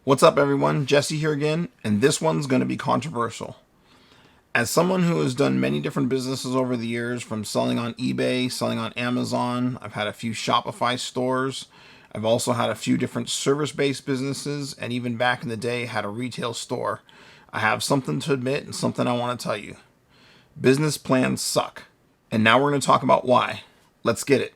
What's up everyone, Jesse here again, and this one's going to be controversial. As someone who has done many different businesses over the years, from selling on eBay, selling on Amazon, I've had a few Shopify stores, I've also had a few different service-based businesses, and even back in the day had a retail store. I have something to admit and something I want to tell you. Business plans suck. And now we're going to talk about why. Let's get it.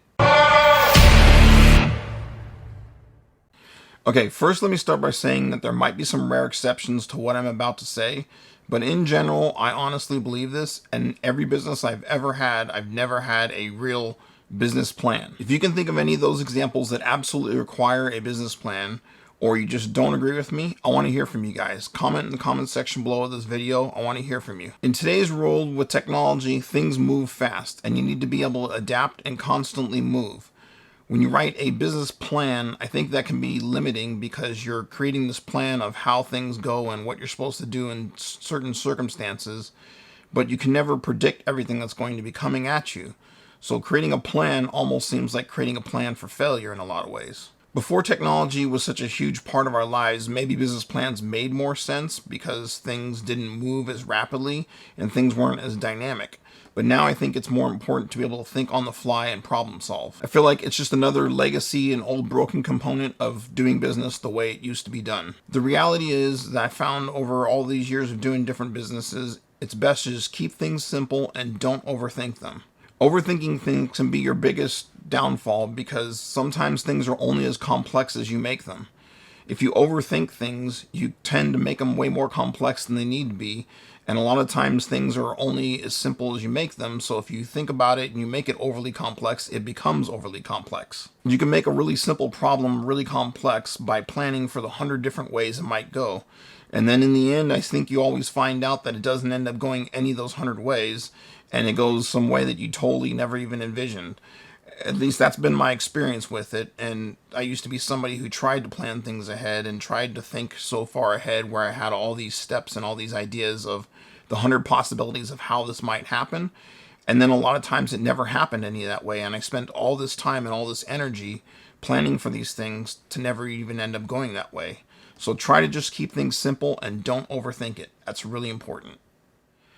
Okay, first let me start by saying that there might be some rare exceptions to what I'm about to say, but in general, I honestly believe this, and every business I've ever had, I've never had a real business plan. If you can think of any of those examples that absolutely require a business plan, or you just don't agree with me, I want to hear from you guys. Comment in the comment section below this video. I want to hear from you. In today's world with technology, things move fast, and you need to be able to adapt and constantly move. When you write a business plan, I think that can be limiting because you're creating this plan of how things go and what you're supposed to do in certain circumstances, but you can never predict everything that's going to be coming at you. So creating a plan almost seems like creating a plan for failure in a lot of ways. Before technology was such a huge part of our lives, maybe business plans made more sense because things didn't move as rapidly and things weren't as dynamic. But now I think it's more important to be able to think on the fly and problem solve. I feel like it's just another legacy and old broken component of doing business the way it used to be done. The reality is that I found over all these years of doing different businesses, it's best to just keep things simple and don't overthink them. Overthinking things can be your biggest downfall because sometimes things are only as complex as you make them. If you overthink things, you tend to make them way more complex than they need to be. And a lot of times things are only as simple as you make them. So if you think about it and you make it overly complex, it becomes overly complex. You can make a really simple problem really complex by planning for the 100 different ways it might go. And then in the end, I think you always find out that it doesn't end up going any of those 100 ways. And it goes some way that you totally never even envisioned. At least that's been my experience with it. And I used to be somebody who tried to plan things ahead and tried to think so far ahead, where I had all these steps and all these ideas of the 100 possibilities of how this might happen. And then a lot of times it never happened any of that way. And I spent all this time and all this energy planning for these things to never even end up going that way. So try to just keep things simple and don't overthink it. That's really important.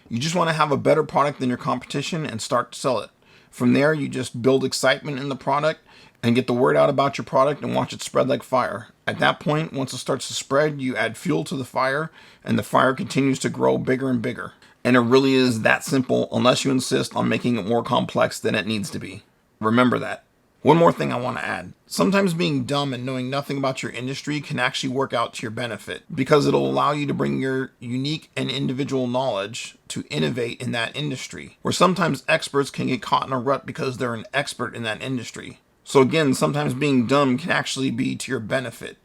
You just want to have a better product than your competition and start to sell it. From there, you just build excitement in the product and get the word out about your product and watch it spread like fire. At that point, once it starts to spread, you add fuel to the fire and the fire continues to grow bigger and bigger. And it really is that simple unless you insist on making it more complex than it needs to be. Remember that. One more thing I want to add. Sometimes being dumb and knowing nothing about your industry can actually work out to your benefit because it'll allow you to bring your unique and individual knowledge to innovate in that industry, where sometimes experts can get caught in a rut because they're an expert in that industry. So again, sometimes being dumb can actually be to your benefit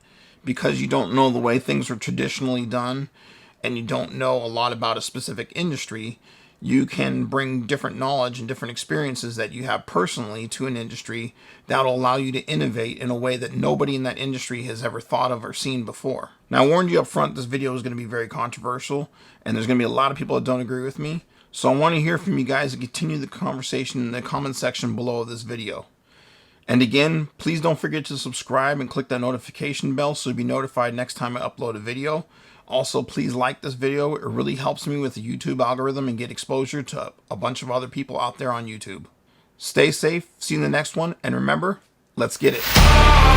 because you don't know the way things are traditionally done and you don't know a lot about a specific industry. You can bring different knowledge and different experiences that you have personally to an industry that will allow you to innovate in a way that nobody in that industry has ever thought of or seen before. Now, I warned you up front, this video is going to be very controversial and there's going to be a lot of people that don't agree with me. So I want to hear from you guys and continue the conversation in the comment section below this video. And again, please don't forget to subscribe and click that notification bell so you'll be notified next time I upload a video. Also, please like this video. It really helps me with the YouTube algorithm and get exposure to a bunch of other people out there on YouTube. Stay safe, see you in the next one, and remember, let's get it.